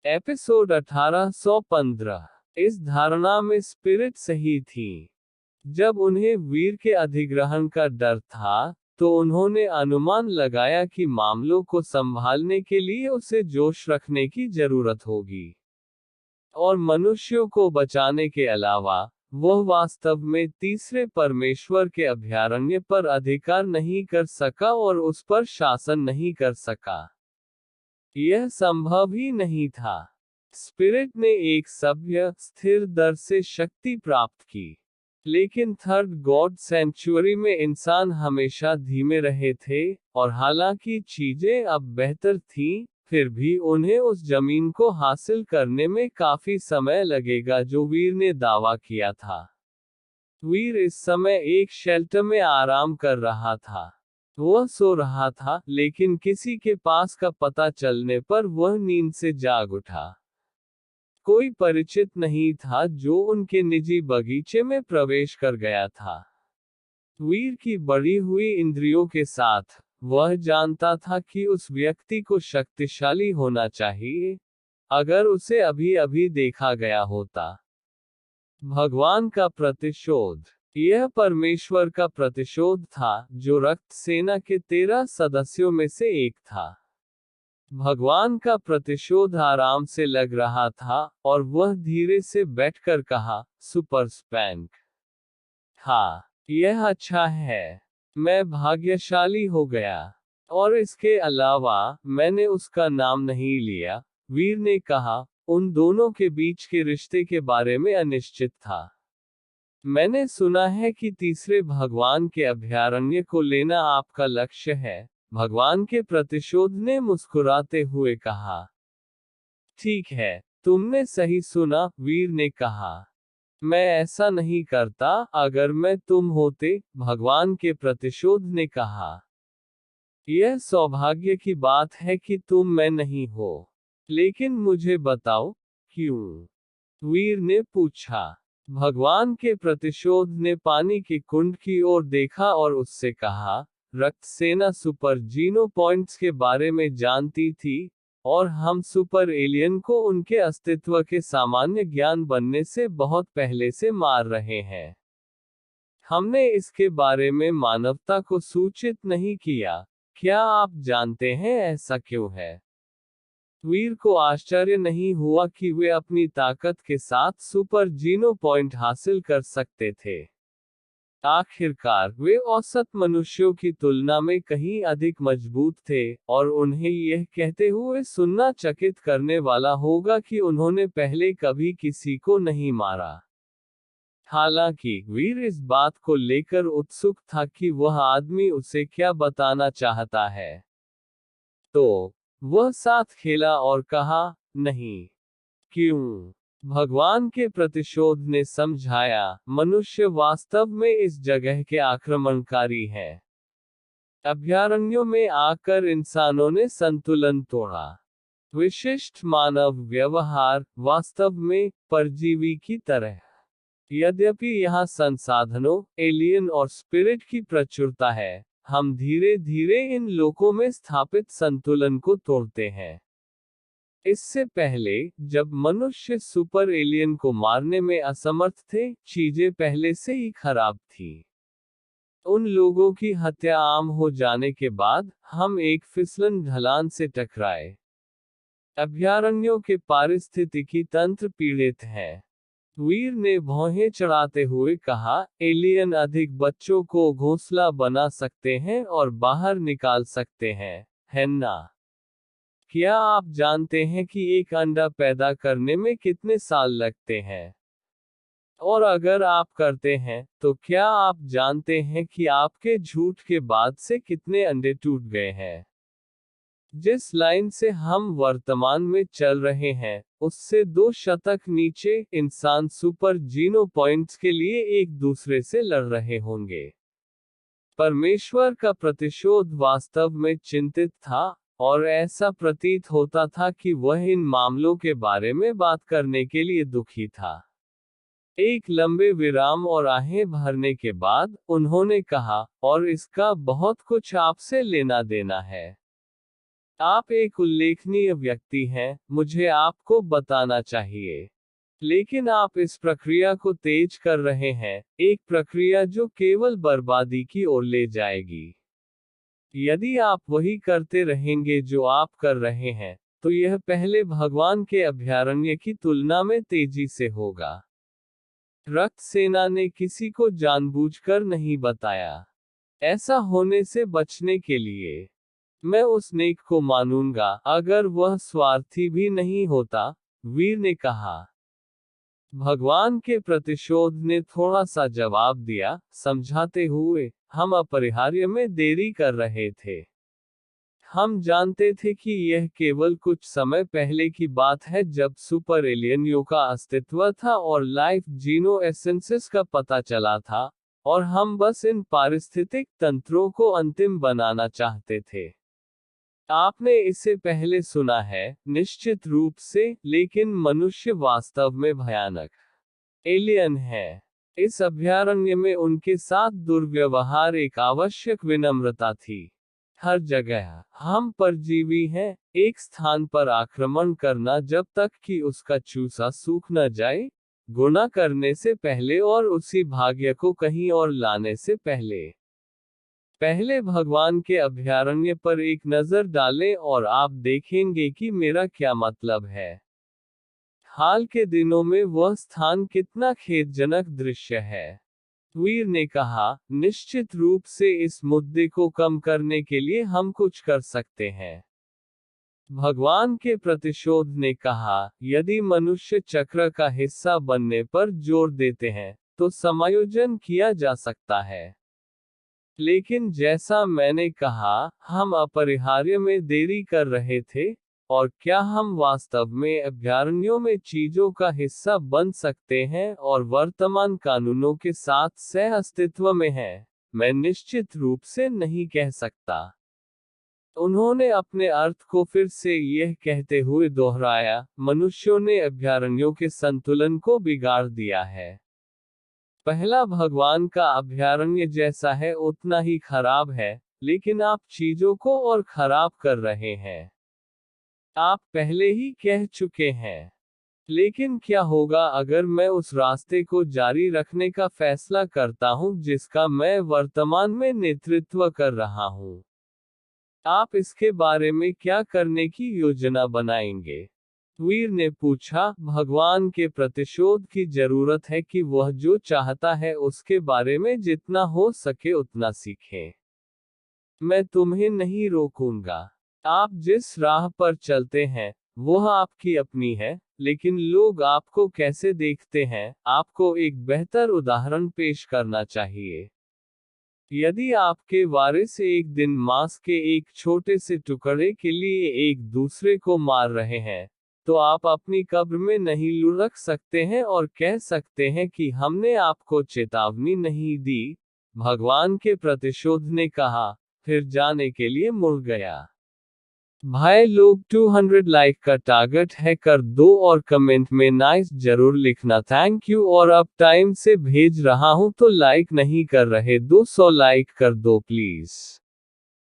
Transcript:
Episode 1815। इस धारणा में स्पिरिट सही थी। जब उन्हें वीर के अधिग्रहण का डर था, तो उन्होंने अनुमान लगाया कि मामलों को संभालने के लिए उसे जोश रखने की जरूरत होगी। और मनुष्यों को बचाने के अलावा, वह वास्तव में तीसरे परमेश्वर के अभयारण्य पर अधिकार नहीं कर सका और उस पर शासन नहीं कर सका। यह संभव ही नहीं था। स्पिरिट ने एक सभ्य, स्थिर दर से शक्ति प्राप्त की। लेकिन थर्ड गॉड सेंचुरी में इंसान हमेशा धीमे रहे थे, और हालांकि चीजें अब बेहतर थीं, फिर भी उन्हें उस जमीन को हासिल करने में काफी समय लगेगा जो वीर ने दावा किया था। वीर इस समय एक शेल्टर में आराम कर रहा था। वह सो रहा था, लेकिन किसी के पास का पता चलने पर वह नींद से जाग उठा। कोई परिचित नहीं था जो उनके निजी बगीचे में प्रवेश कर गया था। वीर की बढ़ी हुई इंद्रियों के साथ, वह जानता था कि उस व्यक्ति को शक्तिशाली होना चाहिए, अगर उसे अभी अभी देखा गया होता। भगवान का प्रतिशोध। यह परमेश्वर का प्रतिशोध था, जो रक्त सेना के 13 सदस्यों में से एक था। भगवान का प्रतिशोध आराम से लग रहा था, और वह धीरे से बैठकर कहा, सुपर स्पैंक। हाँ, यह अच्छा है। मैं भाग्यशाली हो गया। और इसके अलावा, मैंने उसका नाम नहीं लिया, वीर ने कहा, उन दोनों के बीच के रिश्ते के बारे में अनिश्चित था। मैंने सुना है कि तीसरे भगवान के अभयारण्य को लेना आपका लक्ष्य है। भगवान के प्रतिशोध ने मुस्कुराते हुए कहा। ठीक है, तुमने सही सुना, वीर ने कहा। मैं ऐसा नहीं करता अगर मैं तुम होते, भगवान के प्रतिशोध ने कहा। यह सौभाग्य की बात है कि तुम मैं नहीं हो। लेकिन मुझे बताओ, क्यों? वीर ने पूछा। भगवान के प्रतिशोध ने पानी के कुंड की ओर देखा और उससे कहा, रक्त सेना सुपर जीनो पॉइंट्स के बारे में जानती थी, और हम सुपर एलियन को उनके अस्तित्व के सामान्य ज्ञान बनने से बहुत पहले से मार रहे हैं। हमने इसके बारे में मानवता को सूचित नहीं किया। क्या आप जानते हैं ऐसा क्यों है? वीर को आश्चर्य नहीं हुआ कि वे अपनी ताकत के साथ सुपर जीनो पॉइंट हासिल कर सकते थे। आखिरकार, वे औसत मनुष्यों की तुलना में कहीं अधिक मजबूत थे, और उन्हें यह कहते हुए सुनना चकित करने वाला होगा कि उन्होंने पहले कभी किसी को नहीं मारा। हालांकि, वीर इस बात को लेकर उत्सुक था कि वह आदमी उसे क्या बताना चाहता है। तो वह साथ खेला और कहा, नहीं। क्यों? भगवान के प्रतिशोध ने समझाया, मनुष्य वास्तव में इस जगह के आक्रमणकारी हैं। अभयारण्यों में आकर इंसानों ने संतुलन तोड़ा। विशिष्ट मानव व्यवहार, वास्तव में, परजीवी की तरह। यद्यपि यहाँ संसाधनों, एलियन और स्पिरिट की प्रचुरता है, हम धीरे धीरे इन लोकों में स्थापित संतुलन को तोड़ते हैं। इससे पहले, जब मनुष्य सुपर एलियन को मारने में असमर्थ थे, चीजें पहले से ही खराब थी। उन लोगों की हत्या आम हो जाने के बाद, हम एक फिसलन ढलान से टकराए। अभयारण्यों के पारिस्थितिकी तंत्र पीड़ित है। वीर ने भौहें चढ़ाते हुए कहा, एलियन अधिक बच्चों को घोंसला बना सकते हैं और बाहर निकाल सकते हैं, है ना? क्या आप जानते हैं कि एक अंडा पैदा करने में कितने साल लगते हैं? और अगर आप करते हैं, तो क्या आप जानते हैं कि आपके झूठ के बाद से कितने अंडे टूट गए हैं? जिस लाइन से हम वर्तमान में चल रहे हैं, उससे 2 शतक नीचे, इंसान सुपर जीनो पॉइंट्स के लिए एक दूसरे से लड़ रहे होंगे। परमेश्वर का प्रतिशोध वास्तव में चिंतित था, और ऐसा प्रतीत होता था कि वह इन मामलों के बारे में बात करने के लिए दुखी था। एक लंबे विराम और आहें भरने के बाद, उन्होंने कहा, और इसका बहुत कुछ आपसे लेना देना है। आप एक उल्लेखनीय व्यक्ति हैं, मुझे आपको बताना चाहिए। लेकिन आप इस प्रक्रिया को तेज कर रहे हैं, एक प्रक्रिया जो केवल बर्बादी की ओर ले जाएगी। यदि आप वही करते रहेंगे जो आप कर रहे हैं, तो यह पहले भगवान के अभयारण्य की तुलना में तेजी से होगा। रक्त सेना ने किसी को जानबूझकर नहीं बताया। ऐसा होने से बचने के लिए मैं उस नेक को मानूंगा, अगर वह स्वार्थी भी नहीं होता, वीर ने कहा। भगवान के प्रतिशोध ने थोड़ा सा जवाब दिया, समझाते हुए, हम अपरिहार्य में देरी कर रहे थे। हम जानते थे कि यह केवल कुछ समय पहले की बात है जब सुपर एलियनियों का अस्तित्व था और लाइफ जीनो एसेंसेस का पता चला था, और हम बस इन पारिस्थितिक तंत्रों को अंतिम बनाना चाहते थे। आपने इसे पहले सुना है, निश्चित रूप से, लेकिन मनुष्य वास्तव में भयानक एलियन है। इस अभयारण्य में उनके साथ दुर्व्यवहार एक आवश्यक विनम्रता थी। हर जगह हम परजीवी हैं, एक स्थान पर आक्रमण करना जब तक कि उसका चूसा सूख न जाए, गुना करने से पहले और उसी भाग्य को कहीं और लाने से पहले। पहले भगवान के अभयारण्य पर एक नजर डालें और आप देखेंगे कि मेरा क्या मतलब है। हाल के दिनों में वह स्थान कितना खेदजनक दृश्य है। वीर ने कहा, निश्चित रूप से इस मुद्दे को कम करने के लिए हम कुछ कर सकते हैं। भगवान के प्रतिशोध ने कहा, यदि मनुष्य चक्र का हिस्सा बनने पर जोर देते हैं, तो समायोजन किया जा सकता है। लेकिन जैसा मैंने कहा, हम अपरिहार्य में देरी कर रहे थे, और क्या हम वास्तव में अभयारण्यों में चीजों का हिस्सा बन सकते हैं और वर्तमान कानूनों के साथ सह अस्तित्व में हैं? मैं निश्चित रूप से नहीं कह सकता। उन्होंने अपने अर्थ को फिर से यह कहते हुए दोहराया, मनुष्यों ने अभयारण्यों के संतुलन को बिगाड़ दिया है। पहला भगवान का अभयारण्य जैसा है उतना ही खराब है, लेकिन आप चीजों को और खराब कर रहे हैं। आप पहले ही कह चुके हैं। लेकिन क्या होगा अगर मैं उस रास्ते को जारी रखने का फैसला करता हूं जिसका मैं वर्तमान में नेतृत्व कर रहा हूं? आप इसके बारे में क्या करने की योजना बनाएंगे? वीर ने पूछा, भगवान के प्रतिशोध की जरूरत है कि वह जो चाहता है उसके बारे में जितना हो सके उतना सीखे। मैं तुम्हें नहीं रोकूंगा। आप जिस राह पर चलते हैं, वह आपकी अपनी है, लेकिन लोग आपको कैसे देखते हैं, आपको एक बेहतर उदाहरण पेश करना चाहिए। यदि आपके वारिस एक दिन मांस के एक छोटे से टुकड़े के लिए एक दूसरे को मार रहे हैं, तो आप अपनी कब्र में नहीं लुढ़क सकते हैं और कह सकते हैं कि हमने आपको चेतावनी नहीं दी। भगवान के प्रतिशोध ने कहा, फिर जाने के लिए मुड़ गया। भाई लोग 200 लाइक का टारगेट है कर दो और कमेंट में नाइस जरूर लिखना। Thank you. और अब टाइम से भेज रहा हूं तो लाइक नहीं कर रहे, 200 लाइक कर दो प्लीज।